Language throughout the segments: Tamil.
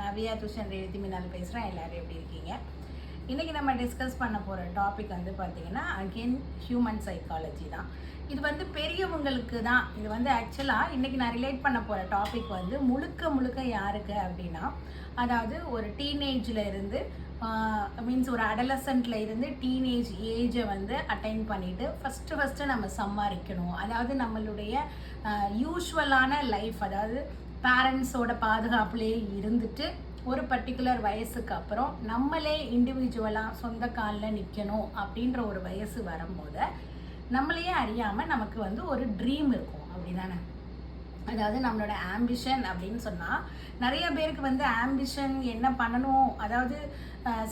நான் வியா துஷன் ரேவதி மீனால் பேசுகிறேன். எல்லோரும் எப்படி இருக்கீங்க? இன்றைக்கி நம்ம டிஸ்கஸ் பண்ண போகிற டாபிக் வந்து பார்த்திங்கன்னா அகெயின் ஹியூமன் சைக்காலஜி தான். இது வந்து பெரியவங்களுக்கு தான். இது வந்து ஆக்சுவலாக இன்றைக்கி நான் ரிலேட் பண்ண போகிற டாபிக் வந்து முழுக்க யாருக்கு அப்படின்னா, அதாவது ஒரு டீனேஜில் இருந்து மீன்ஸ் ஒரு அடலசன்ட்ல இருந்து டீனேஜ் ஏஜை வந்து அட்டைன் பண்ணிவிட்டு ஃபஸ்ட்டு நம்ம சம்பாதிக்கணும். அதாவது நம்மளுடைய யூஸ்வலான லைஃப், அதாவது பேரண்ட்ஸோட பாதுகாப்புலேயே இருந்துட்டு ஒரு பர்டிகுலர் வயசுக்கு அப்புறம் நம்மளே இண்டிவிஜுவலாக சொந்த காலில் நிற்கணும் அப்படின்ற ஒரு வயசு வரும்போது நம்மளையே அறியாமல் நமக்கு வந்து ஒரு ட்ரீம் இருக்கும். அப்படி தானே? அதாவது நம்மளோட ஆம்பிஷன் அப்படின்னு சொன்னால் நிறைய பேருக்கு வந்து ஆம்பிஷன் என்ன பண்ணணும், அதாவது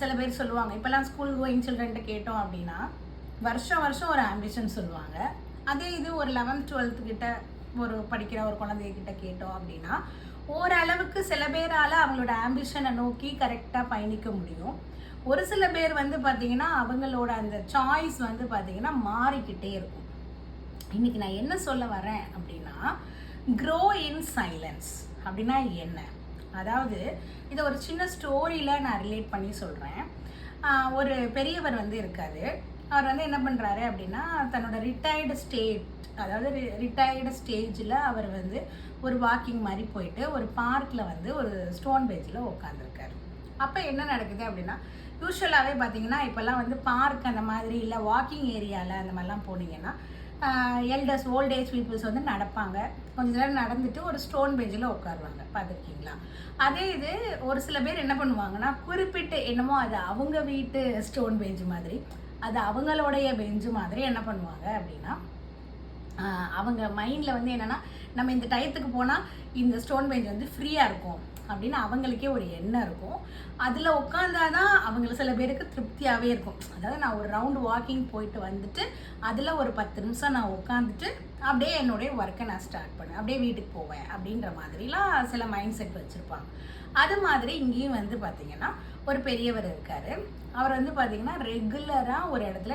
சில பேர் சொல்லுவாங்க, இப்போல்லாம் ஸ்கூல் கோயிங் சில்ட்ரன்ட்ட கேட்டோம் அப்படின்னா வருஷம் ஒரு ஆம்பிஷன் சொல்லுவாங்க. அதே இது ஒரு 11th 12th கிட்ட ஒரு படிக்கிற ஒரு குழந்தைகிட்ட கேட்டோம் அப்படின்னா ஓரளவுக்கு சில பேரால் அவங்களோட ஆம்பிஷனை நோக்கி கரெக்டாக பயணிக்க முடியும். ஒரு சில பேர் வந்து பார்த்திங்கன்னா அவங்களோட அந்த சாய்ஸ் வந்து பார்த்திங்கன்னா மாறிக்கிட்டே இருக்கும். இன்றைக்கி நான் என்ன சொல்ல வரேன் அப்படின்னா, க்ரோ இன் சைலன்ஸ் அப்படின்னா என்ன? அதாவது இதை ஒரு சின்ன ஸ்டோரியில் நான் ரிலேட் பண்ணி சொல்கிறேன். ஒரு பெரியவர் வந்து இருக்காரு. அவர் வந்து என்ன பண்ணுறாரு அப்படின்னா, தன்னோட ரிட்டையர்டு ஸ்டேஜில் அவர் வந்து ஒரு வாக்கிங் மாதிரி போயிட்டு ஒரு பார்க்கில் வந்து ஒரு ஸ்டோன் பெஞ்சில் உட்காந்துருக்காரு. அப்போ என்ன நடக்குது அப்படின்னா, யூஸ்வலாகவே பார்த்தீங்கன்னா இப்போல்லாம் வந்து பார்க் அந்த மாதிரி இல்லை வாக்கிங் ஏரியாவில் அந்த மாதிரிலாம் போனீங்கன்னா எல்டர்ஸ் ஓல்ட் ஏஜ் பீப்புள்ஸ் வந்து நடப்பாங்க. கொஞ்சம் நேரம் நடந்துட்டு ஒரு ஸ்டோன் பெஞ்சில் உட்காருவாங்க. பார்த்துருக்கீங்களா? அதே இது ஒரு சில பேர் என்ன பண்ணுவாங்கன்னா, குறிப்பிட்டு என்னமோ அது அவங்க வீட்டு ஸ்டோன் பெஞ்சு மாதிரி, அது அவங்களுடைய பெஞ்சு மாதிரி என்ன பண்ணுவாங்க அப்படின்னா, அவங்க மைண்டில் வந்து என்னென்னா, நம்ம இந்த டயத்துக்கு போனால் இந்த ஸ்டோன் பெஞ்ச் வந்து ஃப்ரீயாக இருக்கும் அப்படின்னு அவங்களுக்கே ஒரு எண்ணம் இருக்கும். அதில் உட்காந்தாதான் அவங்களுக்கு சில பேருக்கு திருப்தியாகவே இருக்கும். அதாவது நான் ஒரு ரவுண்டு வாக்கிங் போயிட்டு வந்துட்டு அதில் ஒரு 10 நிமிஷம் நான் உட்காந்துட்டு அப்படியே என்னுடைய ஒர்க்கை நான் ஸ்டார்ட் பண்ணேன், அப்படியே வீட்டுக்கு போவேன் அப்படின்ற மாதிரிலாம் சில மைண்ட் செட் வச்சுருப்பாங்க. அது மாதிரி இங்கேயும் வந்து பார்த்திங்கன்னா ஒரு பெரியவர் இருக்கார். அவர் வந்து பார்த்திங்கன்னா ரெகுலராக ஒரு இடத்துல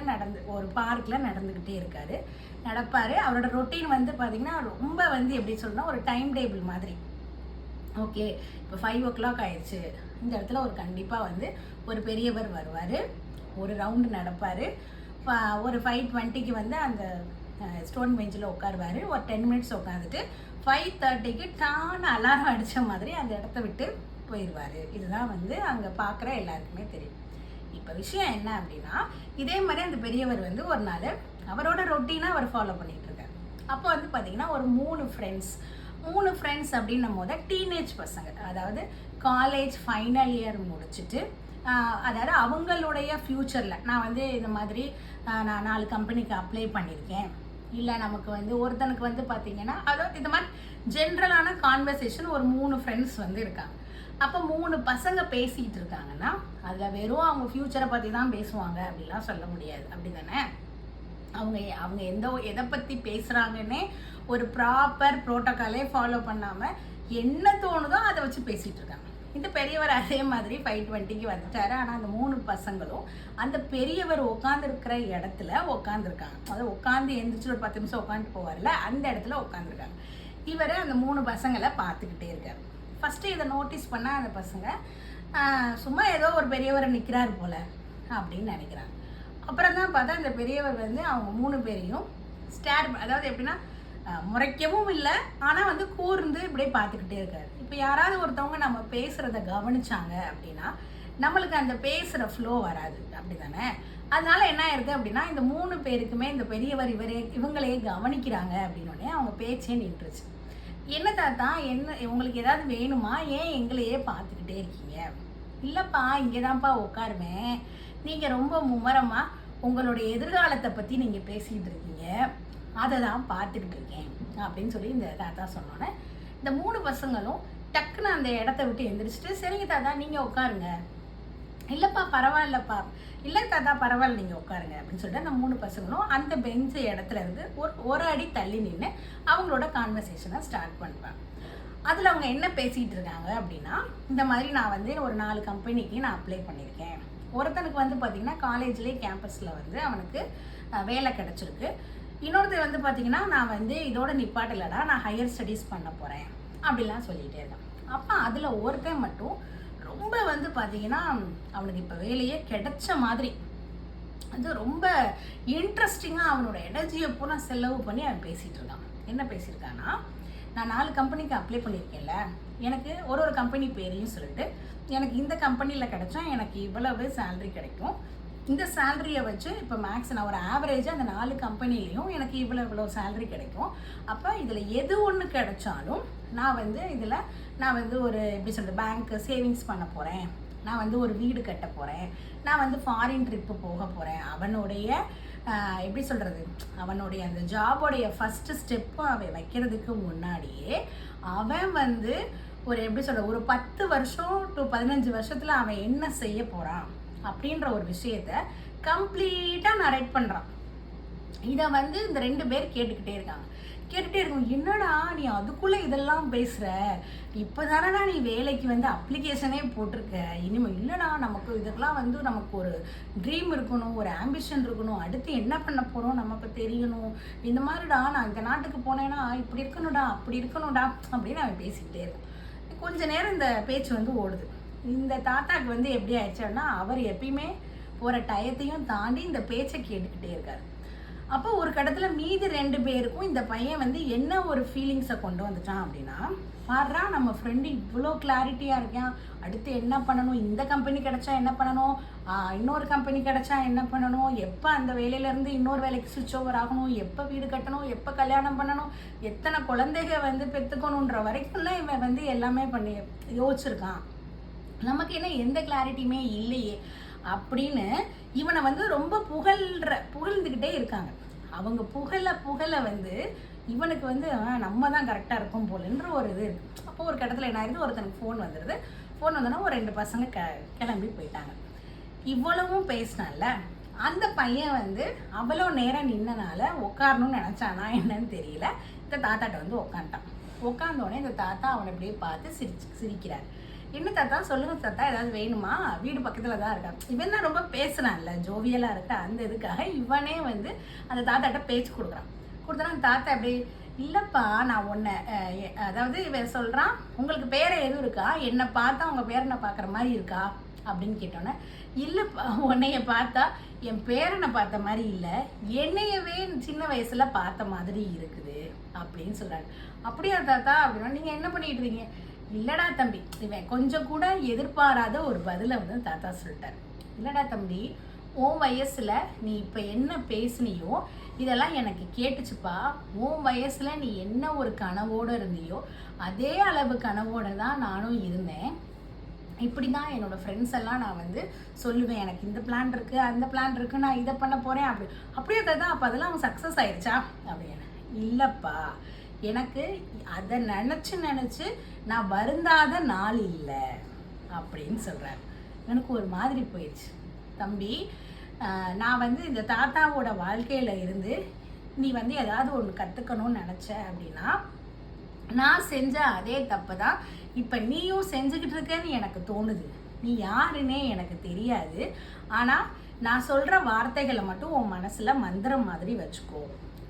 ஒரு பார்க்கில் நடந்துக்கிட்டே இருக்கார், நடப்பார். அவரோட ரொட்டீன் வந்து பார்த்திங்கன்னா ரொம்ப வந்து எப்படி சொல்லணும்னா ஒரு டைம் டேபிள் மாதிரி. ஓகே, இப்போ 5 o'clock ஆயிடுச்சு, இந்த இடத்துல ஒரு கண்டிப்பாக வந்து ஒரு பெரியவர் வருவார், ஒரு ரவுண்டு நடப்பார், ஒரு 5:20க்கு வந்து அந்த ஸ்டோன் பெஞ்சில் உட்காருவார், ஒரு 10 minutes உட்காந்துட்டு 5:30க்கு டான அலாரம் அடித்த மாதிரி அந்த இடத்த விட்டு போயிடுவார். இதுதான் வந்து அங்கே பார்க்குற எல்லாருக்குமே தெரியும். இப்போ விஷயம் என்ன அப்படின்னா, இதே மாதிரி அந்த பெரியவர் வந்து ஒரு நாள் அவரோட ரொட்டீனாக அவர் ஃபாலோ பண்ணிகிட்டு இருக்கார். அப்போ வந்து பார்த்திங்கன்னா ஒரு 3 ஃப்ரெண்ட்ஸ் அப்படின்னும் போது டீனேஜ் பசங்க, அதாவது காலேஜ் ஃபைனல் இயர் முடிச்சுட்டு, அதாவது அவங்களுடைய ஃப்யூச்சரில் நான் வந்து இந்த மாதிரி நான் 4 கம்பெனிக்கு அப்ளை பண்ணியிருக்கேன், இல்லை நமக்கு வந்து ஒருத்தனுக்கு வந்து பார்த்திங்கன்னா அதாவது இந்த மாதிரி ஜென்ரலான கான்வர்சேஷன் ஒரு 3 ஃப்ரெண்ட்ஸ் வந்து இருக்காங்க. அப்போ 3 பசங்க பேசிகிட்டு இருக்காங்கன்னா அதில் வெறும் அவங்க ஃப்யூச்சரை பற்றி தான் பேசுவாங்க அப்படிலாம் சொல்ல முடியாது. அப்படி தானே? அவங்க எதை பற்றி பேசுகிறாங்கன்னே ஒரு ப்ராப்பர் ப்ரோட்டோக்காலே ஃபாலோ பண்ணாமல் என்ன தோணுதோ அதை வச்சு பேசிகிட்டு இருக்காங்க. இந்த பெரியவர் அதே மாதிரி 5:20க்கு வந்துட்டார். ஆனால் அந்த 3 பசங்களும் அந்த பெரியவர் உட்காந்துருக்கிற இடத்துல உட்காந்துருக்காங்க. அதாவது உட்காந்து எழுந்திரிச்சு ஒரு 10 நிமிஷம் உட்காந்துட்டு போவார்ல, அந்த இடத்துல உட்காந்துருக்காங்க. இவர் அந்த 3 பசங்களை பார்த்துக்கிட்டே இருக்கார். ஃபஸ்ட்டு இதை நோட்டீஸ் பண்ணால் அந்த பசங்க சும்மா ஏதோ ஒரு பெரியவரை நிற்கிறாரு போல் அப்படின்னு நினைக்கிறாங்க. அப்புறம் தான் பார்த்தா அந்த பெரியவர் வந்து அவங்க 3 பேரையும் அதாவது எப்படின்னா முறைக்கவும் இல்லை, ஆனால் வந்து கூர்ந்து இப்படியே பார்த்துக்கிட்டே இருக்காரு. இப்போ யாராவது ஒருத்தவங்க நம்ம பேசுகிறத கவனிச்சாங்க அப்படின்னா நம்மளுக்கு அந்த பேசுகிற ஃப்ளோ வராது. அப்படி தானே? அதனால என்ன ஆயிருக்கு அப்படின்னா, இந்த 3 பேருக்குமே இந்த பெரியவர் இவங்களே கவனிக்கிறாங்க அப்படின்னோடனே அவங்க பேச்சே நின்றுச்சு. என்ன தாத்தா, என்ன உங்களுக்கு ஏதாவது வேணுமா? ஏன் எங்களையே பார்த்துக்கிட்டே இருக்கீங்க? இல்லைப்பா, இங்கே தான்ப்பா உட்காருவேன், நீங்கள் ரொம்ப மும்மரமாக உங்களுடைய எதிர்காலத்தை பற்றி நீங்கள் பேசிகிட்டு இருக்கீங்க, அதை தான் பார்த்துக்கிட்டு இருக்கேன் அப்படின்னு சொல்லி இந்த தாத்தா சொன்னோன்னே இந்த 3 பசங்களும் டக்குன்னு அந்த இடத்த விட்டு எந்திரிச்சிட்டு, சரிங்க தாத்தா நீங்கள் உட்காருங்க, இல்லைப்பா பரவாயில்லப்பா, இல்லை தாத்தா பரவாயில்ல நீங்கள் உட்காருங்க அப்படின்னு சொல்லிட்டு அந்த 3 பசங்களும் அந்த பெஞ்சு இடத்துல இருந்து ஒரு அடி தள்ளி நின்று அவங்களோட கான்வர்சேஷனை ஸ்டார்ட் பண்ணுவாங்க. அதில் அவங்க என்ன பேசிகிட்டு இருக்காங்க அப்படின்னா, இந்த மாதிரி நான் வந்து ஒரு 4 கம்பெனிக்கு நான் அப்ளை பண்ணியிருக்கேன். ஒருத்தனுக்கு வந்து பார்த்திங்கன்னா காலேஜ்லேயே கேம்பஸில் வந்து அவனுக்கு வேலை கிடச்சிருக்கு. இன்னொருத்தர் வந்து பார்த்திங்கன்னா நான் வந்து இதோட நிப்பாட்டலடா, நான் ஹையர் ஸ்டடீஸ் பண்ண போகிறேன் அப்படிலாம் சொல்லிகிட்டே இருக்கேன். அப்போ அதில் ஒருத்தன் மட்டும் ரொம்ப வந்து பார்த்தீங்கன்னா அவனுக்கு இப்போ வேலையே கிடைச்ச மாதிரி, அது ரொம்ப இன்ட்ரெஸ்டிங்காக அவனோட எனர்ஜியை பூரா செலவு பண்ணி அவன் பேசிகிட்டு இருக்கான். என்ன பேசியிருக்கான்னா, நான் 4 கம்பெனிக்கு அப்ளை பண்ணியிருக்கேன்ல, எனக்கு ஒரு கம்பெனி பேரையும் சொல்லிட்டு, எனக்கு இந்த கம்பெனியில் கிடைச்சா எனக்கு இவ்வளவு சேலரி கிடைக்கும், இந்த சேலரியை வச்சு இப்போ மேக்ஸ் நான் ஒரு ஆவரேஜாக அந்த 4 கம்பெனிலையும் எனக்கு இவ்வளோ சேலரி கிடைக்கும். அப்போ இதில் எது ஒன்று கிடைச்சாலும் நான் வந்து ஒரு எப்படி சொல்கிறது, பேங்க் சேவிங்ஸ் பண்ண போகிறேன், நான் வந்து ஒரு வீடு கட்ட போகிறேன், நான் வந்து ஃபாரின் ட்ரிப்பு போக போகிறேன். அவனுடைய எப்படி சொல்கிறது, அவனுடைய அந்த ஜாபோடைய ஃபஸ்ட்டு ஸ்டெப்பு அவன் வைக்கிறதுக்கு முன்னாடியே அவன் வந்து ஒரு எப்படி சொல்கிறது, ஒரு 10 வருஷம் டு 15 வருஷத்தில் அவன் என்ன செய்ய போகிறான் அப்படின்ற ஒரு விஷயத்த கம்ப்ளீட்டாக நரேட் பண்ணுறான். இதை வந்து இந்த 2 பேர் கேட்டுக்கிட்டே இருக்காங்க. என்னடா நீ அதுக்குள்ளே இதெல்லாம் பேசுகிற, இப்போ தானடா நீ வேலைக்கு வந்து அப்ளிகேஷனே போட்டிருக்க, இனிமேல் இல்லைடா நமக்கு இதுக்கெல்லாம் வந்து நமக்கு ஒரு ட்ரீம் இருக்கணும், ஒரு ஆம்பிஷன் இருக்கணும், அடுத்து என்ன பண்ண போகிறோம் நமக்கு தெரியணும், இந்த மாதிரிடா நான் இந்த நாட்டுக்கு போனேன்னா இப்படி இருக்கணும்டா அப்படி இருக்கணும்டா அப்படின்னு அவன் பேசிக்கிட்டே இருக்கான். கொஞ்ச நேரம் இந்த பேச்சு வந்து ஓடுது. இந்த தாத்தாக்கு வந்து எப்படி ஆயிடுச்சுன்னா, அவர் எப்பயுமே போகிற டயத்தையும் தாண்டி இந்த பேச்சை கேட்டுக்கிட்டே இருக்கார். அப்போ ஒரு கடத்தில் மீதி 2 பேருக்கும் இந்த பையன் வந்து என்ன ஒரு ஃபீலிங்ஸை கொண்டு வந்துட்டான் அப்படின்னா, பாடுறா நம்ம ஃப்ரெண்டு இவ்வளோ கிளாரிட்டியாக இருக்கான், அடுத்து என்ன பண்ணணும், இந்த கம்பெனி கிடச்சா என்ன பண்ணணும், இன்னொரு கம்பெனி கிடச்சா என்ன பண்ணணும், எப்போ அந்த வேலையிலேருந்து இன்னொரு வேலைக்கு சுவிட்ச் ஓவர் ஆகணும், எப்போ வீடு கட்டணும், எப்போ கல்யாணம் பண்ணணும், எத்தனை குழந்தைக வந்து பெற்றுக்கணுன்ற வரைக்கும்லாம் இவன் வந்து எல்லாமே பண்ணி யோசிச்சிருக்கான். நமக்கு என்ன எந்த கிளாரிட்டியுமே இல்லையே அப்படின்னு இவனை வந்து ரொம்ப புகழ்ந்துக்கிட்டே இருக்காங்க. அவங்க புகழ வந்து இவனுக்கு வந்து நம்ம தான் கரெக்டாக இருக்கும் போலன்ற ஒரு இது இருக்குது. அப்போ ஒரு கடத்தில் என்ன ஆயிடுது, ஒருத்தனுக்கு ஃபோன் வந்தோன்னா ஒரு 2 பசங்க கிளம்பி போயிட்டாங்க. இவ்வளவும் பேசினால அந்த பையன் வந்து அவ்வளோ நேரம் நின்னனால உட்காரணும்னு நினச்சானா என்னன்னு தெரியல, இந்த தாத்தாட்ட வந்து உட்காந்தோடனே இந்த தாத்தா அவனை அப்படியே பார்த்து சிரிக்கிறார். என்ன தாத்தா சொல்லுங்க தாத்தா, ஏதாவது வேணுமா, வீடு பக்கத்தில் தான் இருக்கான். இவன் தான் ரொம்ப பேசுனான்ல, ஜோவியலாக இருக்க அந்த இதுக்காக இவனே வந்து அந்த தாத்தாட்ட பேச்சு கொடுக்குறான். அந்த தாத்தா அப்படி இல்லைப்பா நான் ஒன்று, அதாவது இவன் சொல்கிறான், உங்களுக்கு பேரை எதுவும் இருக்கா, என்னை பார்த்தா உங்கள் பேரனை பார்க்குற மாதிரி இருக்கா அப்படின்னு கேட்டோன்னே, இல்லைப்பா உன்னைய பார்த்தா என் பேரனை பார்த்த மாதிரி இல்லை, என்னையவே சின்ன வயசில் பார்த்த மாதிரி இருக்குது அப்படின்னு சொல்கிறாரு. அப்படியா தாத்தா அப்படின்னா, நீங்கள் என்ன பண்ணிட்டு இருக்கீங்க, இல்லடா தம்பி, இவன் கொஞ்சம் கூட எதிர்பாராத ஒரு பதிலை வந்து தாத்தா சொல்லிட்டார். இல்லடா தம்பி, உன் வயசில் நீ இப்போ என்ன பேசுனியோ இதெல்லாம் எனக்கு கேட்டுச்சுப்பா, உன் வயசில் நீ என்ன ஒரு கனவோடு இருந்தியோ அதே அளவு கனவோடு தான் நானும் இருந்தேன். இப்படி தான் என்னோடய ஃப்ரெண்ட்ஸ் எல்லாம் நான் வந்து சொல்லுவேன், எனக்கு இந்த பிளான் இருக்குது அந்த பிளான் இருக்குது, நான் இதை பண்ண போகிறேன் அப்படியே தான். அப்போ அதெல்லாம் அவன் சக்ஸஸ் ஆயிடுச்சா அப்படின்னு, இல்லைப்பா எனக்கு அதை நினச்சி நான் வருந்தாத நாள் இல்லை அப்படின்னு சொல்கிறார். எனக்கு ஒரு மாதிரி போயிடுச்சு. தம்பி, நான் வந்து இந்த தாத்தாவோட வாழ்க்கையில் இருந்து நீ வந்து ஏதாவது ஒன்று கற்றுக்கணும்னு நினச்ச அப்படின்னா, நான் செஞ்ச அதே தப்பு தான் இப்போ நீயும் செஞ்சுக்கிட்டு இருக்கேன்னு எனக்கு தோணுது. நீ யாருன்னே எனக்கு தெரியாது, ஆனால் நான் சொல்கிற வார்த்தைகளை மட்டும் உன் மனசில் மந்திரம் மாதிரி வச்சுக்கோ.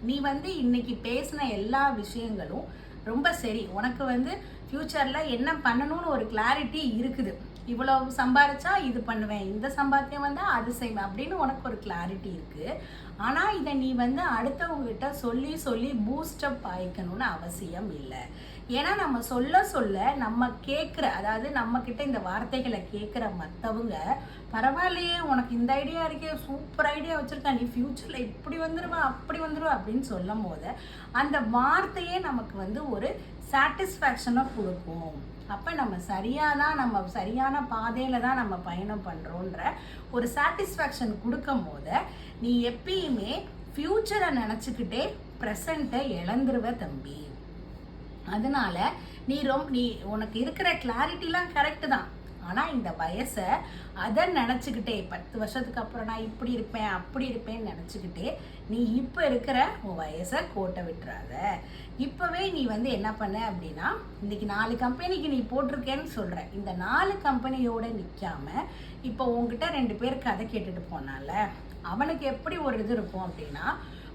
நீ வந்து இன்னைக்கு பேசின எல்லா விஷயங்களும் ரொம்ப சரி, உனக்கு வந்து ஃப்யூச்சரில் என்ன பண்ணணும்னு ஒரு கிளாரிட்டி இருக்குது, இவ்வளோ சம்பாதிச்சா இது பண்ணுவேன், இந்த சம்பாத்தியம் வந்தால் அது செய்வேன் அப்படின்னு உனக்கு ஒரு கிளாரிட்டி இருக்குது. ஆனால் இதை நீ வந்து அடுத்தவங்ககிட்ட சொல்லி பூஸ்டப் ஆயிக்கணும்னு அவசியம் இல்லை. ஏன்னா நம்ம சொல்ல நம்ம கேட்குற, அதாவது நம்மக்கிட்ட இந்த வார்த்தைகளை கேட்குற மற்றவங்க, பரவாயில்லையே உனக்கு இந்த ஐடியா இருக்கே, சூப்பர் ஐடியா வச்சுருக்கா, நீ ஃப்யூச்சரில் இப்படி வந்துடுவா அப்படி வந்துடுவா அப்படின்னு சொல்லும் போது அந்த வார்த்தையே நமக்கு வந்து ஒரு சாட்டிஸ்ஃபேக்ஷனை கொடுக்கும். அப்போ நம்ம சரியான பாதையில் தான் நம்ம பயணம் பண்ணுறோன்ற ஒரு சாட்டிஸ்ஃபேக்ஷன் கொடுக்கும் போது நீ எப்பயுமே ஃப்யூச்சரை நினச்சிக்கிட்டே ப்ரெசண்ட்டை இழந்துருவ தம்பி. அதனால நீ உனக்கு இருக்கிற கிளாரிட்டிலாம் கரெக்டு தான், ஆனால் இந்த வயசை அதை நினச்சிக்கிட்டே 10 வருஷத்துக்கு அப்புறம் நான் இப்படி இருப்பேன் அப்படி இருப்பேன்னு நினச்சிக்கிட்டே நீ இப்போ இருக்கிற உன் வயசை கோட்டை விட்டுறாத. இப்போவே நீ வந்து என்ன பண்ண அப்படின்னா, இன்றைக்கி 4 கம்பெனிக்கு நீ போட்டிருக்கேன்னு சொல்கிற, இந்த 4 கம்பெனியோடு நிற்காம இப்போ உங்ககிட்ட 2 பேர் கதை கேட்டுட்டு போனால அவனுக்கு எப்படி ஒரு இது இருக்கும் அப்படின்னா,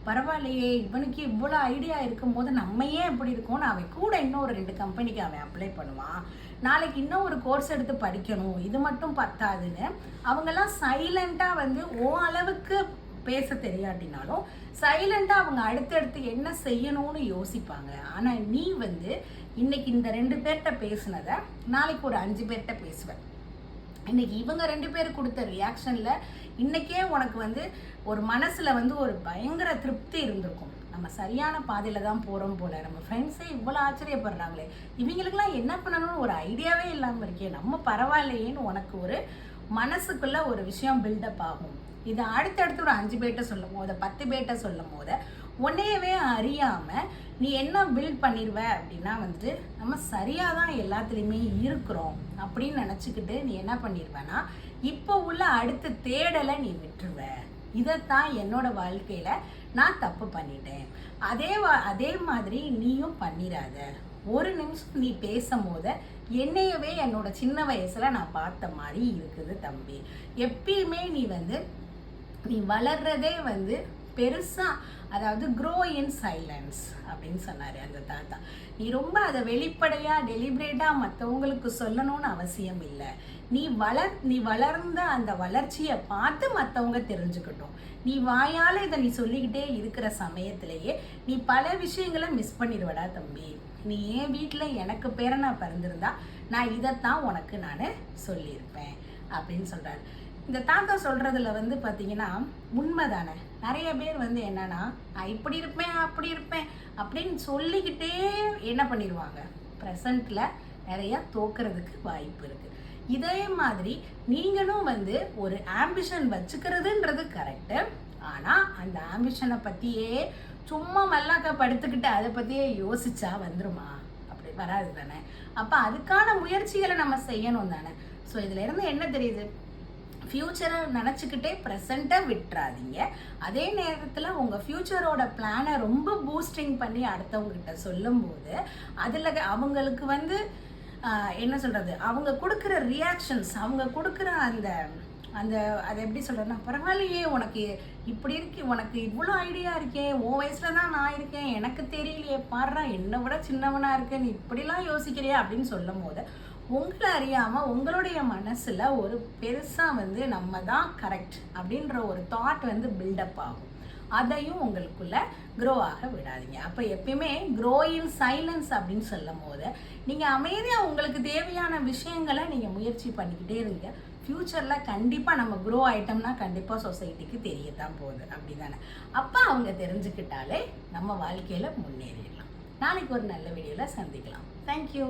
பரவாயில்லையே இவனுக்கு இவ்வளோ ஐடியா இருக்கும்போது நம்ம ஏன் எப்படி இருக்கோம்னு அவன் கூட இன்னொரு 2 கம்பெனிக்கு அவன் அப்ளை பண்ணுவான். நாளைக்கு இன்னும் ஒரு கோர்ஸ் எடுத்து படிக்கணும், இது மட்டும் பத்தாதுன்னு அவங்கெல்லாம் சைலண்ட்டாக வந்து அளவுக்கு பேச தெரியாட்டினாலும் சைலண்டாக அவங்க அடுத்தடுத்து என்ன செய்யணும்னு யோசிப்பாங்க. ஆனால் நீ வந்து இன்னைக்கு இந்த 2 பேர்கிட்ட பேசுனதை நாளைக்கு ஒரு 5 பேர்கிட்ட பேசுவேன். இன்னைக்கு இவங்க 2 பேர் கொடுத்த ரியாக்ஷனில் இன்னைக்கே உனக்கு வந்து ஒரு மனசில் வந்து ஒரு பயங்கர திருப்தி இருந்திருக்கும். நம்ம சரியான பாதையில் தான் போகிறோம் போல, நம்ம ஃப்ரெண்ட்ஸே இவ்வளோ ஆச்சரியப்படுறாங்களே, இவங்களுக்கெல்லாம் என்ன பண்ணணும்னு ஒரு ஐடியாவே இல்லாமல் இருக்கே, நம்ம பரவாயில்லையேன்னு உனக்கு ஒரு மனசுக்குள்ளே ஒரு விஷயம் பில்டப் ஆகும். இதை அடுத்தடுத்து ஒரு 5 பேர்கிட்ட சொல்லும் போது 10 பேர்கிட்ட சொல்லும் போது உன்னையவே அறியாமல் நீ என்ன பில்ட் பண்ணிடுவ அப்படின்னா வந்து நம்ம சரியாக தான் எல்லாத்துலேயுமே இருக்கிறோம் அப்படின்னு நினச்சிக்கிட்டு நீ என்ன பண்ணிடுவேன்னா இப்போ உள்ள அடுத்த தேடலை நீ விட்டுருவ. இதைத்தான் என்னோட வாழ்க்கையில் நான் தப்பு பண்ணிட்டேன், அதே மாதிரி நீயும் பண்ணிடாத. ஒரு நிமிஷம் நீ பேசும்போது என்னையவே என்னோட சின்ன வயசில் நான் பார்த்த மாதிரி இருக்குது தம்பி. எப்பயுமே நீ வளர்றதே வந்து பெருசாக, அதாவது க்ரோ இன் சைலன்ஸ் அப்படின்னு சொன்னார் அந்த தாத்தா. நீ ரொம்ப அதை வெளிப்படையாக டெலிபரேட்டாக மற்றவங்களுக்கு சொல்லணும்னு அவசியம் இல்லை. நீ வளர்ந்த அந்த வளர்ச்சியை பார்த்து மற்றவங்க தெரிஞ்சுக்கட்டும். நீ வாயால் இதை நீ சொல்லிக்கிட்டே இருக்கிற சமயத்திலேயே நீ பல விஷயங்களை மிஸ் பண்ணிடுவடா தம்பி. நீ என் வீட்டில் எனக்கு பேரனா பிறந்திருந்தா நான் இதைத்தான் உனக்கு நான் சொல்லியிருப்பேன் அப்படின்னு சொல்கிறாரு. இந்த தாத்தா சொல்கிறதுல வந்து பார்த்தீங்கன்னா உண்மைதானே. நிறைய பேர் வந்து என்னன்னா நான் இப்படி இருப்பேன் அப்படி இருப்பேன் அப்படின்னு சொல்லிக்கிட்டே என்ன பண்ணிடுவாங்க, ப்ரெசண்ட்டில் நிறையா தோக்கிறதுக்கு வாய்ப்பு இருக்குது. இதே மாதிரி நீங்களும் வந்து ஒரு ஆம்பிஷன் வச்சுக்கிறதுன்றது கரெக்டு. ஆனால் அந்த ஆம்பிஷனை பற்றியே சும்மா மல்லாக்க படுத்துக்கிட்டு அதை பற்றியே யோசிச்சா வந்துருமா? அப்படி வராது தானே. அப்போ அதுக்கான முயற்சிகளை நம்ம செய்யணும் தானே. ஸோ இதில் இருந்து என்ன தெரியுது, ஃப்யூச்சரை நினச்சிக்கிட்டே ப்ரெசண்ட்டை விட்டுறாதீங்க. அதே நேரத்தில் உங்கள் ஃப்யூச்சரோட பிளானை ரொம்ப பூஸ்டிங் பண்ணி அடுத்தவங்ககிட்ட சொல்லும்போது அதில் அவங்களுக்கு வந்து என்ன சொல்கிறது, அவங்க கொடுக்குற ரியாக்ஷன்ஸ், அவங்க கொடுக்குற அந்த அதை எப்படி சொல்கிறேன்னா, பரவாயில்லையே உனக்கு இப்படி இருக்கு, உனக்கு இவ்வளோ ஐடியா இருக்கே, உன் வயசில் தான் நான் இருக்கேன், எனக்கு தெரியலையே, பாடுறா என்னை விட சின்னவனாக இருக்கேன், நீ இப்படிலாம் யோசிக்கிறியா அப்படின்னு சொல்லும் போது உங்களை அறியாமல் உங்களுடைய மனசில் ஒரு பெருசாக வந்து நம்ம தான் கரெக்ட் அப்படின்ற ஒரு தாட் வந்து பில்டப் ஆகும். அதையும் உங்களுக்குள்ள க்ரோ ஆக விடாதீங்க. அப்போ எப்பயுமே க்ரோ இன் சைலன்ஸ் அப்படின்னு சொல்லும் போது நீங்கள் அமைதியாக உங்களுக்கு தேவையான விஷயங்களை நீங்கள் முயற்சி பண்ணிக்கிட்டே இருங்க. ஃப்யூச்சரில் கண்டிப்பாக நம்ம க்ரோ ஆகிட்டோம்னா கண்டிப்பாக சொசைட்டிக்கு தெரியத்தான் போகுது, அப்படி தானே. அப்போ அவங்க தெரிஞ்சுக்கிட்டாலே நம்ம வாழ்க்கையில் முன்னேறிடலாம். நாளைக்கு ஒரு நல்ல வீடியோவில் சந்திக்கலாம். தேங்க்யூ.